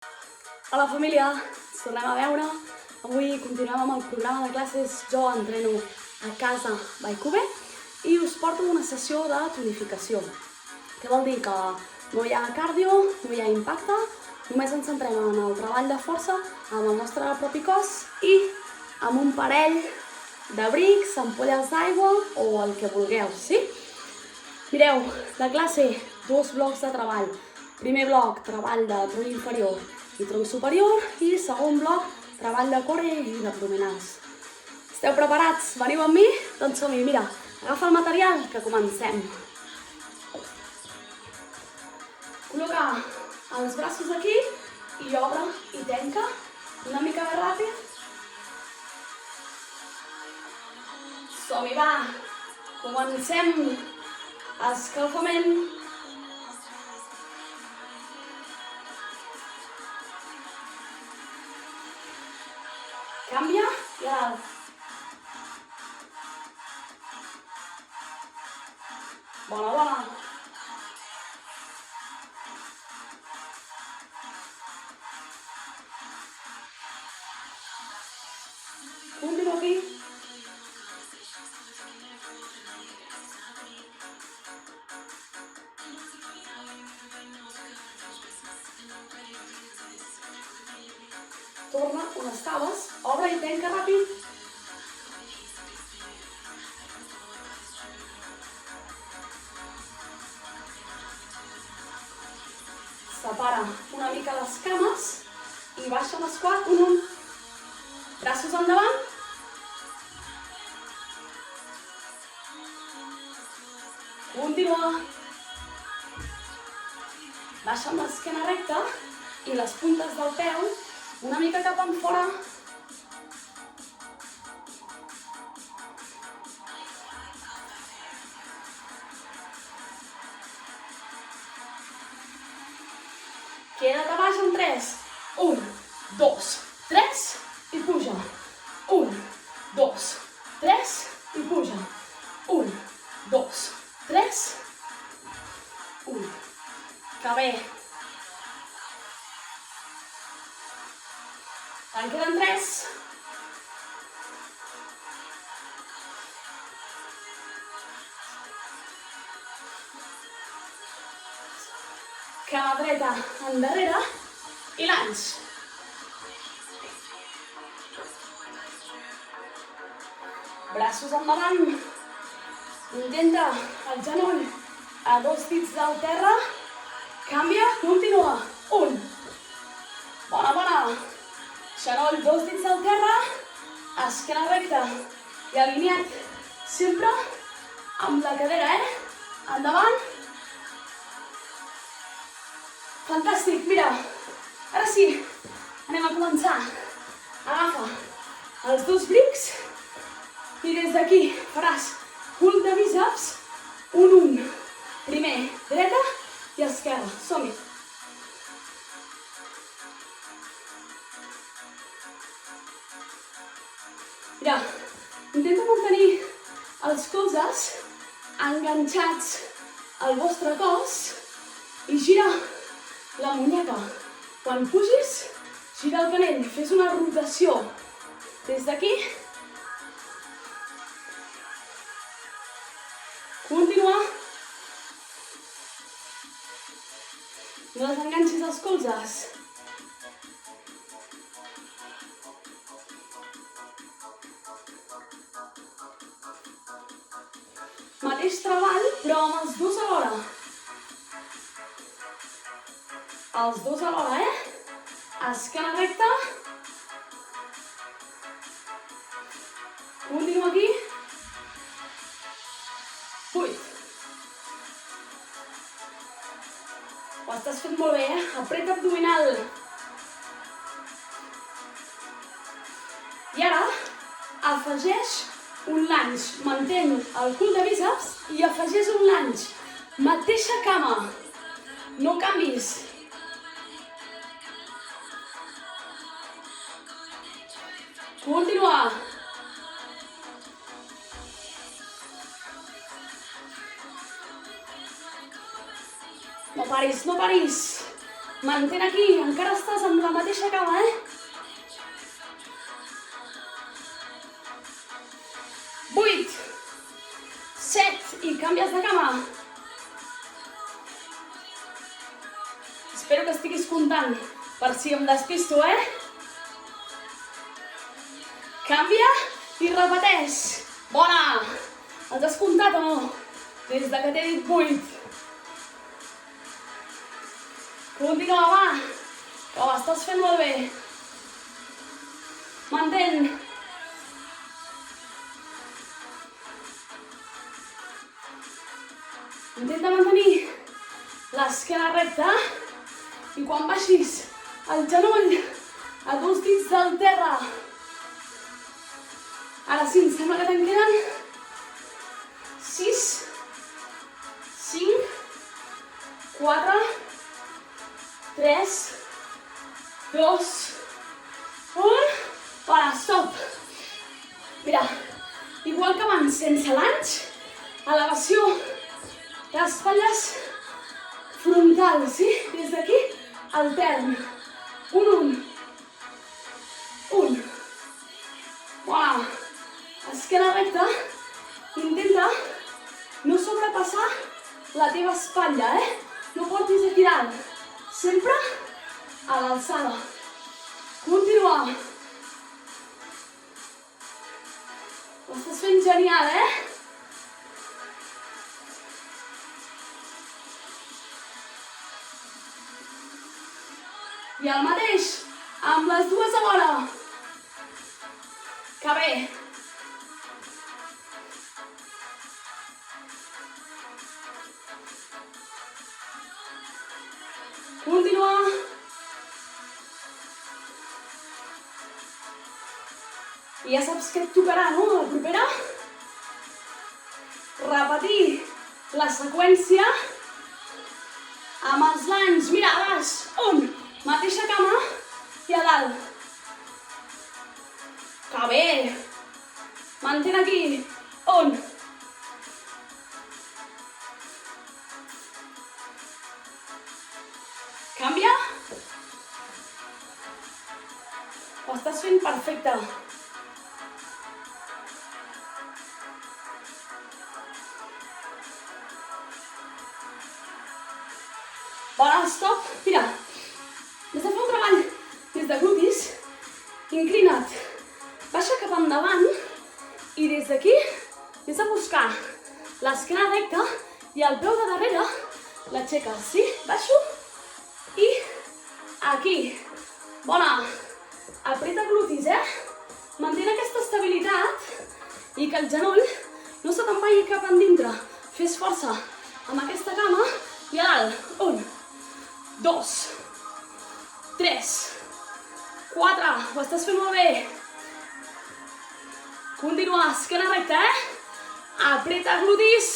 Hola família, ens tornem a veure. Avui continuem amb el programa de classes Jo entreno a casa by Cube i us porto una sessió de tonificació. Què vol dir? Que no hi ha cardio, no hi ha impacte, només ens centrem en el treball de força amb el nostre propi cos i amb un parell de brics, ampolles d'aigua o el que vulgueu, sí? Mireu, la classe, dos blocs de treball. Primer bloc, treball de tronc inferior i tronc superior i segon bloc, treball de core i d'abdominals. Esteu preparats? Veniu amb mi? Doncs som-hi, mira, agafa el material que comencem. Col·loca els braços aquí i obre i tanca una mica més ràpid. Som-hi, va! Comencem! Escalfament. Canvia i a dalt. Bona, bona. Continua aquí. Torna on estaves, obre i tanca ràpid. Separa una mica les cames i baixa amb squat, un. Braços endavant. Continua. Baixa amb l'esquena recta i les puntes del peu una mica cap enfora. Queda't a baix en 3. 1, 2, 3 i puja. 1, 2, 3 i puja. 1, 2, 3. 1. Que bé. En queden 3. Cama dreta endarrere i lanç. Braços endavant. Intenta el genoll a 2 dits del terra. Canvia, continua. 1. Bona, bona. Genoll, 2 dits del terra, esquena recta i alineat sempre amb la cadera, Endavant. Fantàstic, mira, ara sí, anem a començar. Agafa els 2 brics i des d'aquí faràs punt de bíceps, 1. Primer, dreta i esquerra, som-hi. Mira, intenta mantenir els colzes enganxats al vostre cos i gira la muñeca. Quan pugis, gira el canell, fes una rotació des d'aquí. Continua. No desenganxis els colzes. Mateix treball, però amb els 2 alhora. Els 2 alhora, Esquena recta. Continua aquí. 8. Ho estàs fent molt bé, Apreta abdominal. I ara, afegeix un lanç. Mantén el cul de bíceps i afegeix un lanç. Mateixa cama. No canvis. Continua. No paris, no paris. Mantén aquí, encara estàs amb la mateixa cama, 8, 7, i canvies de cama. Espero que estiguis comptant, per si em despisto, Canvia i repeteix. Bona! Els has comptat o no? Des de que t'he dit 8. Continua, va, que ho estàs fent molt bé. Mantén. Intenta mantenir l'esquena recta i quan baixis el genoll a 2 dits del terra. Ara sí, em sembla que te'n queden 6, 5, 4, 3, 2, 1, para, stop. Mira, igual que abans, sense l'anys, elevació d'espatlles frontal, sí? Des d'aquí, altern. Un. Bona. Esquena recta. Intenta no sobrepassar la teva espatlla, No portis aquí dalt. Sempre a l'alçada. Continua. Ho estàs fent genial, I el mateix, amb les dues alhora. Que bé. Continua. I ja saps què et tocarà, no? La propera. Repetir la seqüència amb els lanys. Mira, a baix. 1. Mateixa cama i a dalt. Que bé. Mantén aquí. 1. Canvia. Ho estàs fent perfecte. Bona, stop. Mira, has de fer un treball des de glutis, inclina't, baixa cap endavant i des d'aquí has de buscar l'esquena recta i el peu de darrere l'aixeques, sí? Baixo i aquí. Bona. Apreta glutis, Mantén aquesta estabilitat i que el genoll no se te'n vagi cap endintre. Fes força amb aquesta cama i a dalt. 1, 2, 3, 4, ho estàs fent molt bé. Continua, esquena recta, Apreta glutis,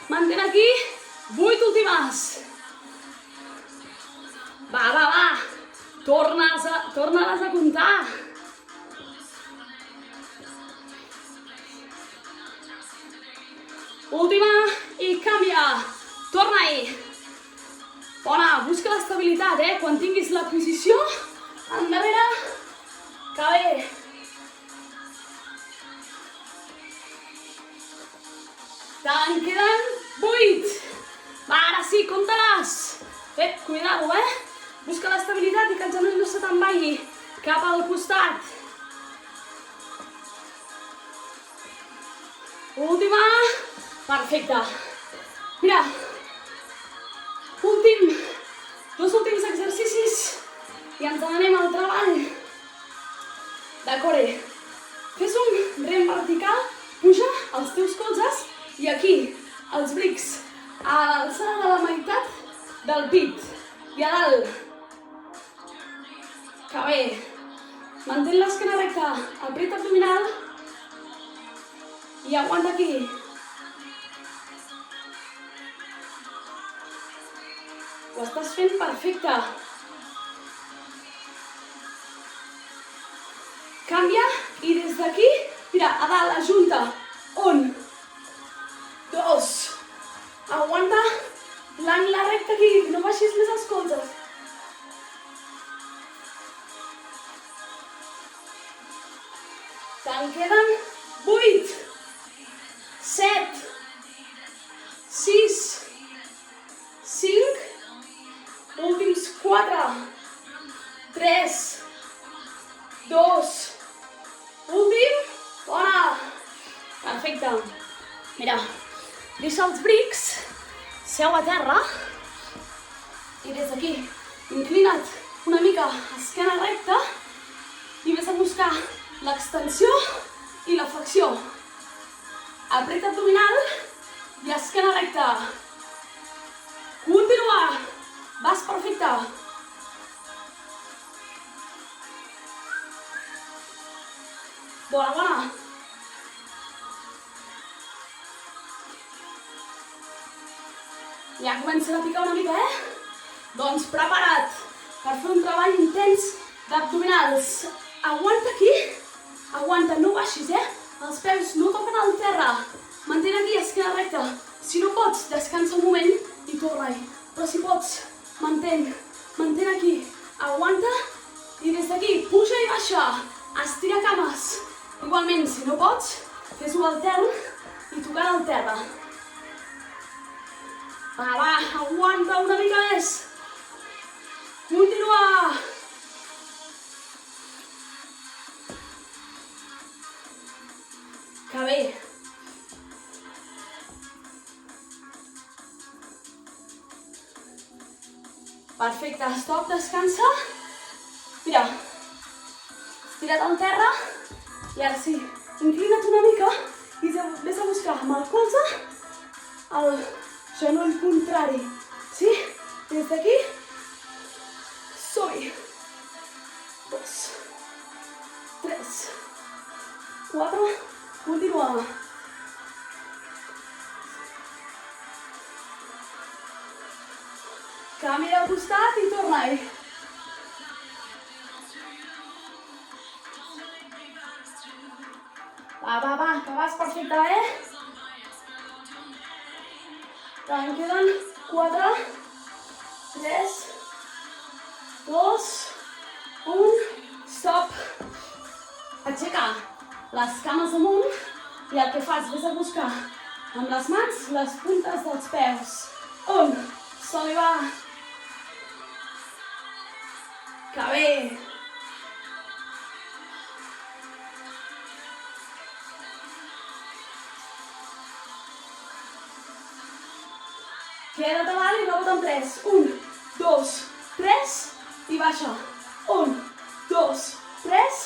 mantén aquí, 8 últimes. Va, torna-les a comptar. Última i canvia, torna-hi. Bona, busca l'estabilitat, Quan tinguis la posició, endarrere, que bé. Te'n queden 8. Va, ara sí, compta-les. Cuidado, Busca l'estabilitat i que el genoll no se te'n vagi cap al costat. Última. Perfecte. Mira, dos últims exercicis i ens n'anem al treball de core. Fes un rem vertical, puja els teus colzes i aquí, els brics, a l'alçada de la meitat del pit i a dalt. Que bé. Mantén l'esquena recta, apreta abdominal i aguanta aquí. Ho estàs fent perfecte. Canvia i des d'aquí, mira, a dalt, ajunta. 1, 2, aguanta l'angle recte aquí, no baixis més els colzes. Te'n queden 8, 7, 6, 5, últims 4, 3, 2, últim, bona! Perfecte. Mira, deixa els brics, seu a terra i des d'aquí inclina't una mica esquena recta i vés a buscar l'extensió i la flexió. Apreta abdominal i esquena recta. Continua. Vas perfecte. Bona, bona. Ja comencen a picar una mica, Doncs prepara't per fer un treball intens d'abdominals. Aguanta aquí. Aguanta, no baixis, Els peus no toquen al terra. Mantén aquí, esquena recta. Si no pots, descansa un moment i torna-hi. Però si pots, mantén aquí. Aguanta i des d'aquí puja i baixa. Estira cames. Igualment, si no pots, fes-ho altern i tocant al terra. Va, aguanta una mica més. Continua. Que bé. Perfecte, stop, descansa. Mira, estira't al terra i ara sí, inclina't una mica i vés a buscar amb el colze el genoll contrari. Sí? Des d'aquí, som-hi. 2, 3, 4, continua. Canvi de costat i torna-hi. Va, que vas perfecte, En queden 4, 3, 2, 1, stop. Aixeca les cames amunt i el que fas, vés a buscar amb les mans les puntes dels peus. 1, som-hi, va. Que bé. Queda't avall i no bota en 3. 1, 2, 3 i baixa. 1, 2, 3.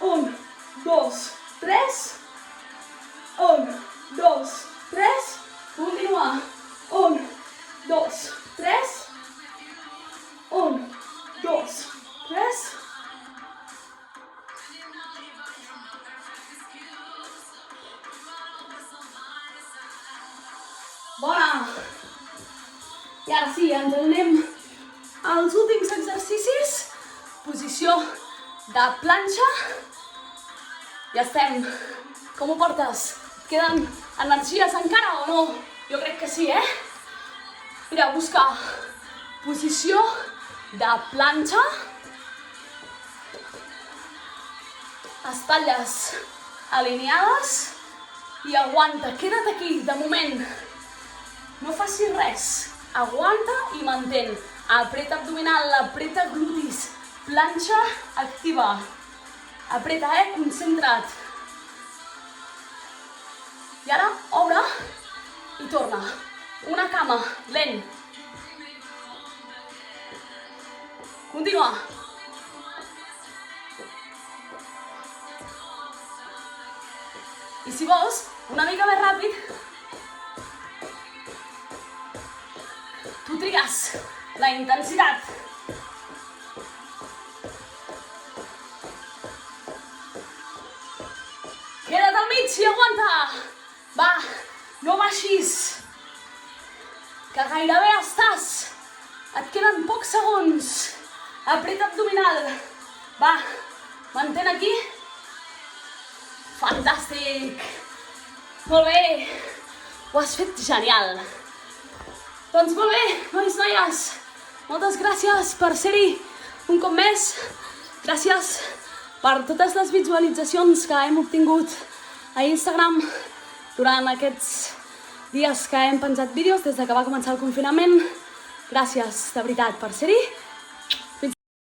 1, 2, 3. 1, 2, 3. Continua. 1, 2, 3. 1, 2, 3. Bona! I ara sí, ens anem als últims exercicis. Posició de planxa. Ja estem. Com ho portes? Et queden energies encara o no? Jo crec que sí, Mira, busca posició de planxa. Espatlles alineades. I aguanta, queda't aquí, de moment. No facis res, aguanta i mantén. Apreta abdominal, apreta glutis, planxa activa. Apreta, concentra't. I ara, obre i torna. Una cama, lent. Continua. I si vols, una mica més ràpid, tu trigues la intensitat. Queda't al mig i aguanta. Va, no baixis. Que gairebé estàs. Et queden pocs segons. Apreta abdominal. Va, mantén aquí. Fantàstic. Molt bé. Ho has fet genial. Doncs molt bé, nois, noies, moltes gràcies per ser-hi un cop més. Gràcies per totes les visualitzacions que hem obtingut a Instagram durant aquests dies que hem penjat vídeos des que va començar el confinament. Gràcies, de veritat, per ser-hi.